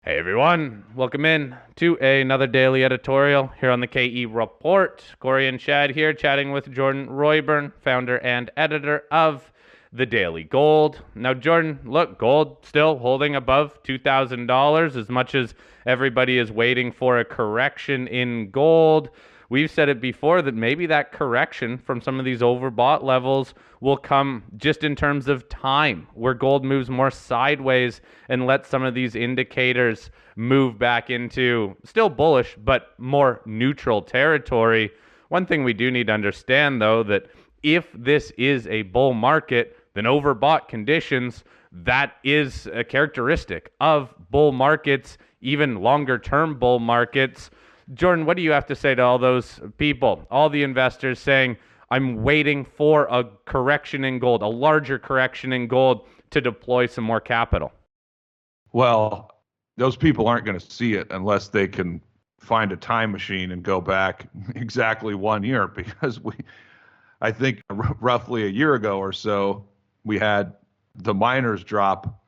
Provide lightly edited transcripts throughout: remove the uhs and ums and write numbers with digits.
Hey everyone, welcome in to another daily editorial here on the KE Report. Corey and Chad here chatting with Jordan Roy-Byrne, founder and editor of The Daily Gold. Now, Jordan, look, gold still holding above $2,000 as much as everybody is waiting for a correction in gold. We've said it before that maybe that correction from some of these overbought levels will come just in terms of time, where gold moves more sideways and lets some of these indicators move back into still bullish, but more neutral territory. One thing we do need to understand, though, that if this is a bull market, then overbought conditions, that is a characteristic of bull markets, even longer term bull markets. Jordan, what do you have to say to all those people, all the investors saying, I'm waiting for a correction in gold, a larger correction in gold to deploy some more capital? Well, those people aren't going to see it unless they can find a time machine and go back exactly 1 year because I think roughly a year ago or so, we had the miners drop,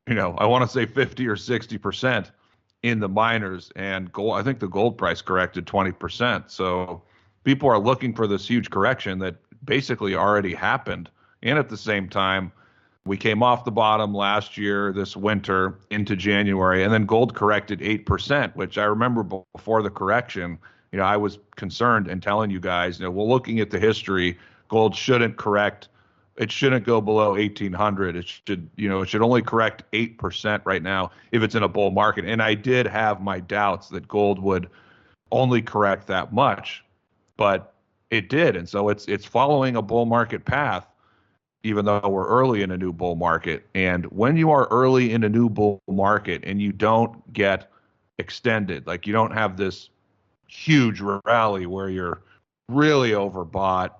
I want to say 50 or 60% in the miners, and gold, I think the gold price corrected 20%. So people are looking for this huge correction that basically already happened. And at the same time, we came off the bottom last year, this winter into January, and then gold corrected 8%, which I remember before the correction, I was concerned and telling you guys, well, looking at the history, gold shouldn't correct. It shouldn't go below 1800. It should only correct 8% right now if it's in a bull market. And I did have my doubts that gold would only correct that much, but it did. And so it's following a bull market path, even though we're early in a new bull market. And when you are early in a new bull market and you don't get extended, like you don't have this huge rally where you're really overbought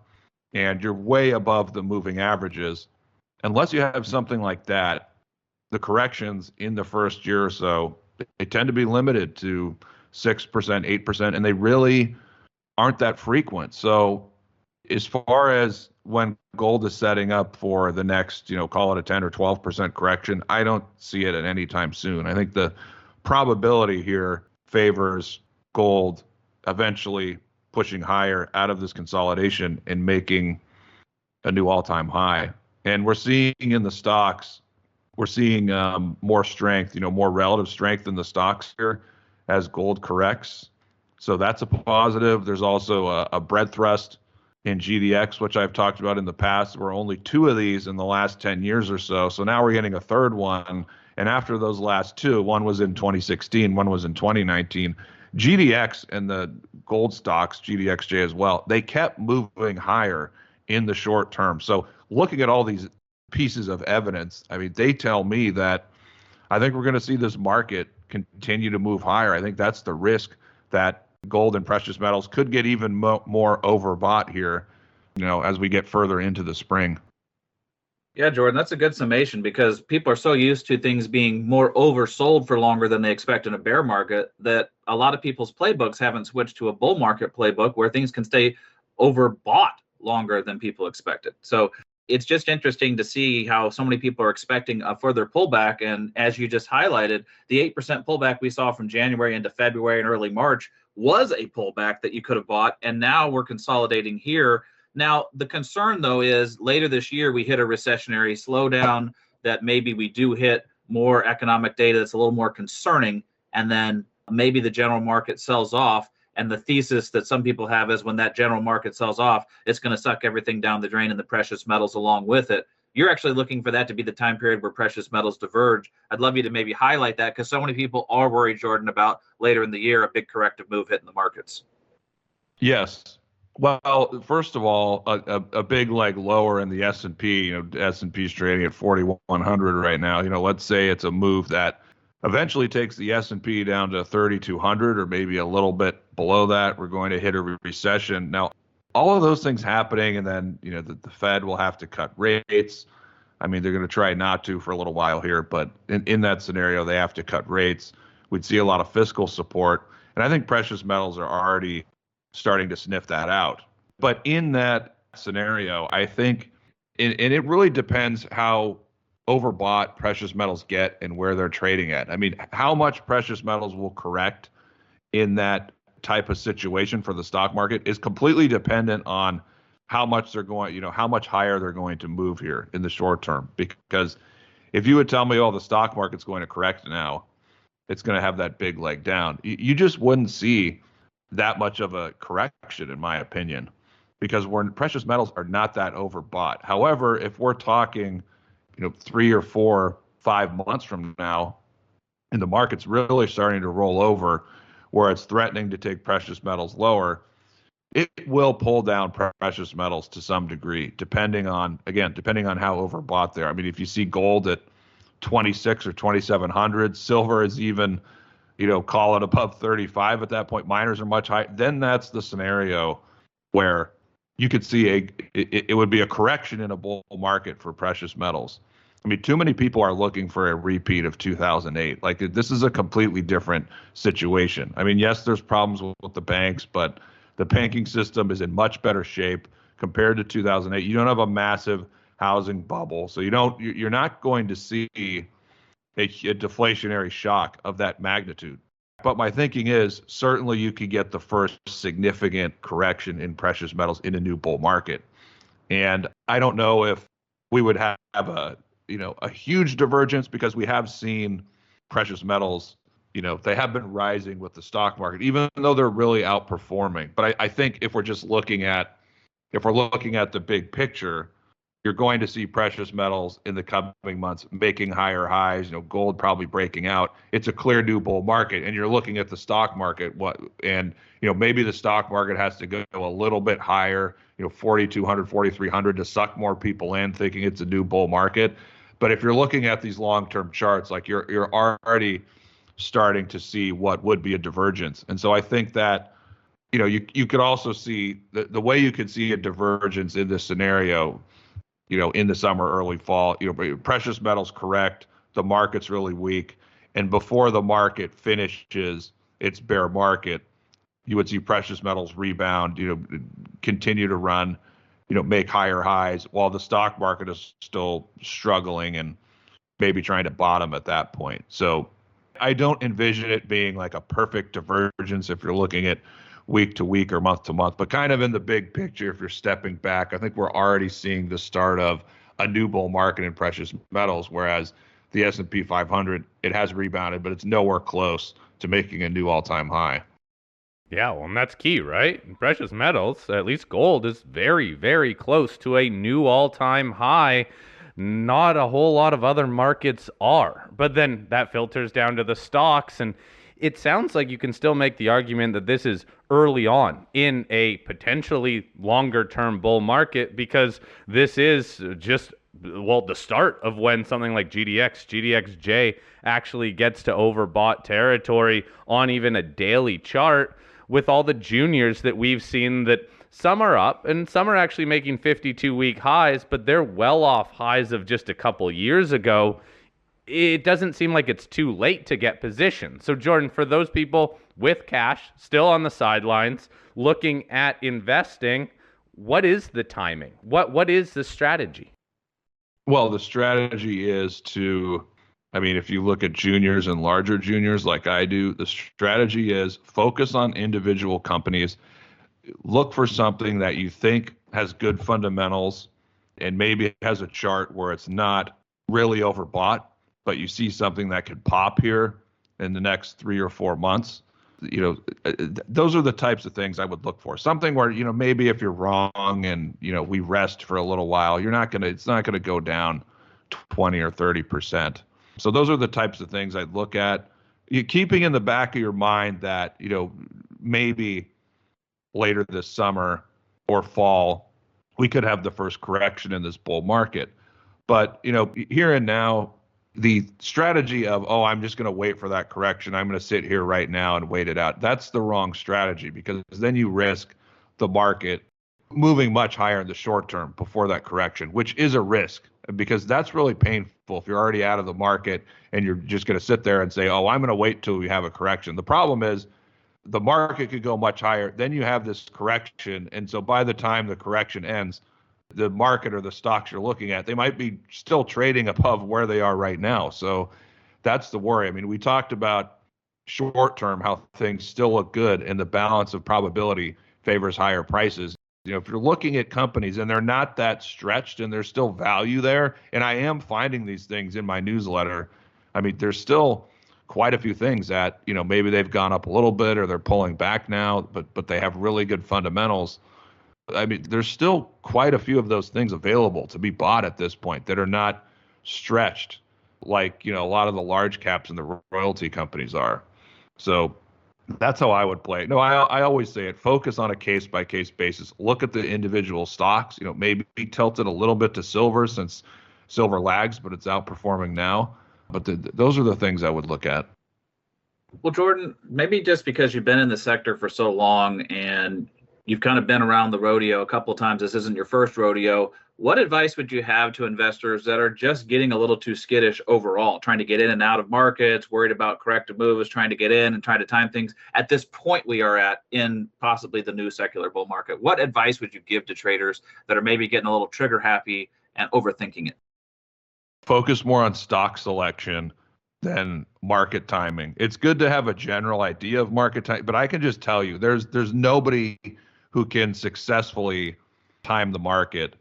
and you're way above the moving averages, unless you have something like that, the corrections in the first year or so, they tend to be limited to 6%, 8%, and they really aren't that frequent. So as far as when gold is setting up for the next, call it a 10 or 12% correction, I don't see it at any time soon. I think the probability here favors gold eventually pushing higher out of this consolidation and making a new all-time high. And we're seeing in the stocks, we're seeing more strength, more relative strength in the stocks here as gold corrects. So that's a positive. There's also a bread thrust in GDX, which I've talked about in the past. We're only two of these in the last 10 years or so. So now we're getting a third one. And after those last two, one was in 2016, one was in 2019. GDX and the gold stocks, GDXJ as well, they kept moving higher in the short term. So looking at all these pieces of evidence, I mean, they tell me that I think we're going to see this market continue to move higher. I think that's the risk, that gold and precious metals could get even more overbought here, as we get further into the spring. Yeah, Jordan, that's a good summation because people are so used to things being more oversold for longer than they expect in a bear market that a lot of people's playbooks haven't switched to a bull market playbook where things can stay overbought longer than people expected. So it's just interesting to see how so many people are expecting a further pullback. And as you just highlighted, the 8% pullback we saw from January into February and early March was a pullback that you could have bought. And now we're consolidating here. Now, the concern, though, is later this year, we hit a recessionary slowdown, that maybe we do hit more economic data that's a little more concerning, and then maybe the general market sells off. And the thesis that some people have is when that general market sells off, it's going to suck everything down the drain and the precious metals along with it. You're actually looking for that to be the time period where precious metals diverge. I'd love you to maybe highlight that because so many people are worried, Jordan, about later in the year, a big corrective move hitting the markets. Yes. Well, first of all, a big leg lower in the S&P. S&P is trading at 4,100 right now. Let's say it's a move that eventually takes the S&P down to 3,200 or maybe a little bit below that. We're going to hit a recession. Now, all of those things happening, and then the Fed will have to cut rates. I mean, they're going to try not to for a little while here, but in that scenario, they have to cut rates. We'd see a lot of fiscal support, and I think precious metals are already starting to sniff that out. But in that scenario, I think, and it really depends how overbought precious metals get and where they're trading at. I mean, how much precious metals will correct in that type of situation for the stock market is completely dependent on how much they're going, how much higher they're going to move here in the short term. Because if you would tell me, oh, the stock market's going to correct now, it's going to have that big leg down, you just wouldn't see that much of a correction, in my opinion, because precious metals are not that overbought. However, if we're talking, 3 or 4, 5 months from now, and the market's really starting to roll over, where it's threatening to take precious metals lower, it will pull down precious metals to some degree, depending on how overbought they are. I mean, if you see gold at 26 or 2,700, silver is even, call it above 35 at that point. Miners are much higher. Then that's the scenario where you could see it would be a correction in a bull market for precious metals. I mean, too many people are looking for a repeat of 2008. Like, this is a completely different situation. I mean, yes, there's problems with the banks, but the banking system is in much better shape compared to 2008. You don't have a massive housing bubble, so you're not going to see a deflationary shock of that magnitude. But my thinking is certainly you could get the first significant correction in precious metals in a new bull market. And I don't know if we would have a huge divergence, because we have seen precious metals, they have been rising with the stock market, even though they're really outperforming. But I think if we're looking at the big picture, you're going to see precious metals in the coming months making higher highs, gold probably breaking out. It's a clear new bull market, and you're looking at the stock market, maybe the stock market has to go a little bit higher, 4,200, 4,300 to suck more people in, thinking it's a new bull market. But if you're looking at these long-term charts, like you're already starting to see what would be a divergence. And so I think that, you could also see the way you could see a divergence in this scenario, in the summer, early fall, precious metals correct, the market's really weak, and before the market finishes its bear market, you would see precious metals rebound, continue to run, make higher highs, while the stock market is still struggling and maybe trying to bottom at that point. So I don't envision it being like a perfect divergence if you're looking at week to week or month to month, but kind of in the big picture, if you're stepping back, I think we're already seeing the start of a new bull market in precious metals, whereas the S&P 500, it has rebounded, but it's nowhere close to making a new all-time high. Yeah, well, and that's key, right? In precious metals, at least gold, is very, very close to a new all-time high. Not a whole lot of other markets are. But then that filters down to the stocks, and it sounds like you can still make the argument that this is early on in a potentially longer-term bull market, because this is just, the start of when something like GDXJ actually gets to overbought territory on even a daily chart, with all the juniors that we've seen that some are up and some are actually making 52-week highs, but they're well off highs of just a couple years ago. It doesn't seem like it's too late to get positioned. So, Jordan, for those people with cash still on the sidelines looking at investing, what is the timing? What is the strategy? Well, the strategy is if you look at juniors and larger juniors like I do, the strategy is focus on individual companies. Look for something that you think has good fundamentals and maybe has a chart where it's not really overbought, but you see something that could pop here in the next 3 or 4 months. Those are the types of things I would look for. Something where, maybe if you're wrong and, we rest for a little while, it's not going to go down 20 or 30%. So those are the types of things I'd look at. Keeping in the back of your mind that, maybe later this summer or fall, we could have the first correction in this bull market. But, here and now, the strategy of, I'm just going to wait for that correction, I'm going to sit here right now and wait it out, that's the wrong strategy, because then you risk the market moving much higher in the short term before that correction, which is a risk, because that's really painful if you're already out of the market and you're just going to sit there and say, I'm going to wait till we have a correction. The problem is the market could go much higher. Then you have this correction. And so by the time the correction ends, the market or the stocks you're looking at, they might be still trading above where they are right now. So that's the worry. I mean, we talked about short term, how things still look good and the balance of probability favors higher prices. If you're looking at companies and they're not that stretched and there's still value there, and I am finding these things in my newsletter. I mean, there's still quite a few things that, maybe they've gone up a little bit or they're pulling back now, but they have really good fundamentals. I mean, there's still quite a few of those things available to be bought at this point that are not stretched like, a lot of the large caps and the royalty companies are. So that's how I would play it. No, I always say it. Focus on a case by case basis. Look at the individual stocks. Maybe tilt it a little bit to silver since silver lags, but it's outperforming now. But those are the things I would look at. Well, Jordan, maybe just because you've been in the sector for so long and you've kind of been around the rodeo a couple of times, this isn't your first rodeo. What advice would you have to investors that are just getting a little too skittish overall, trying to get in and out of markets, worried about corrective moves, trying to get in and trying to time things at this point we are at in possibly the new secular bull market? What advice would you give to traders that are maybe getting a little trigger happy and overthinking it? Focus more on stock selection than market timing. It's good to have a general idea of market time, but I can just tell you there's nobody who can successfully time the market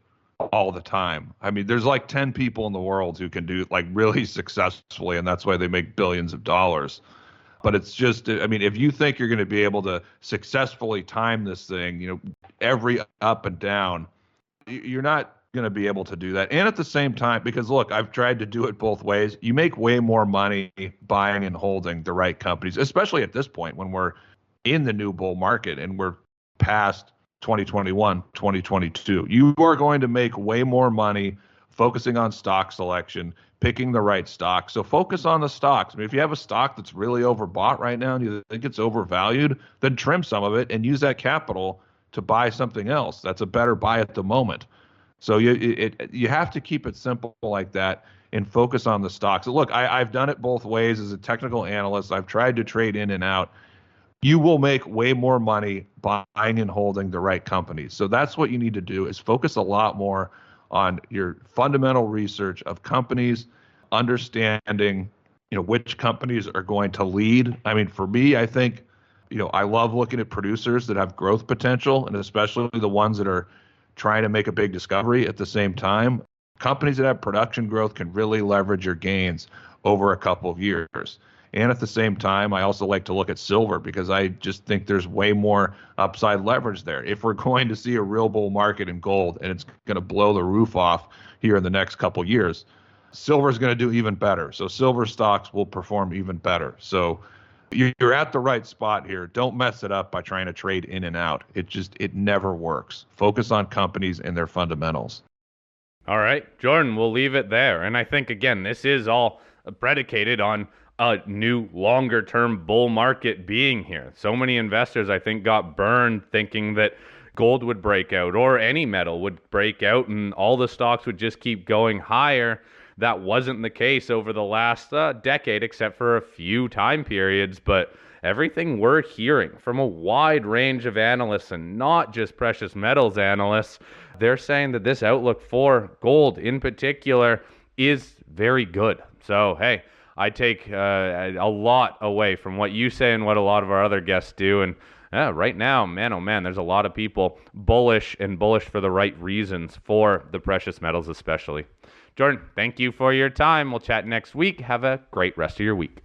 all the time. I mean, there's like 10 people in the world who can do like really successfully, and that's why they make billions of dollars. But it's just, I mean, if you think you're going to be able to successfully time this thing, every up and down, you're not going to be able to do that. And at the same time, because look, I've tried to do it both ways. You make way more money buying and holding the right companies, especially at this point when we're in the new bull market and we're past 2021, 2022. You are going to make way more money focusing on stock selection, picking the right stock. So focus on the stocks. I mean, if you have a stock that's really overbought right now and you think it's overvalued, then trim some of it and use that capital to buy something else. That's a better buy at the moment. So you have to keep it simple like that and focus on the stocks. Look, I've done it both ways as a technical analyst. I've tried to trade in and out. You will make way more money buying and holding the right companies. So that's what you need to do is focus a lot more on your fundamental research of companies, understanding, which companies are going to lead. I mean, for me, I think, I love looking at producers that have growth potential, and especially the ones that are trying to make a big discovery at the same time. Companies that have production growth can really leverage your gains over a couple of years. And at the same time, I also like to look at silver because I just think there's way more upside leverage there. If we're going to see a real bull market in gold and it's going to blow the roof off here in the next couple of years, silver is going to do even better. So silver stocks will perform even better. So you're at the right spot here. Don't mess it up by trying to trade in and out. It never works. Focus on companies and their fundamentals. All right, Jordan, we'll leave it there. And I think, again, this is all predicated on a new longer-term bull market being here. So many investors, I think, got burned thinking that gold would break out or any metal would break out and all the stocks would just keep going higher. That wasn't the case over the last decade, except for a few time periods. But everything we're hearing from a wide range of analysts, and not just precious metals analysts, they're saying that this outlook for gold in particular is very good. So, hey, I take a lot away from what you say and what a lot of our other guests do. And right now, man, oh man, there's a lot of people bullish and bullish for the right reasons for the precious metals especially. Jordan, thank you for your time. We'll chat next week. Have a great rest of your week.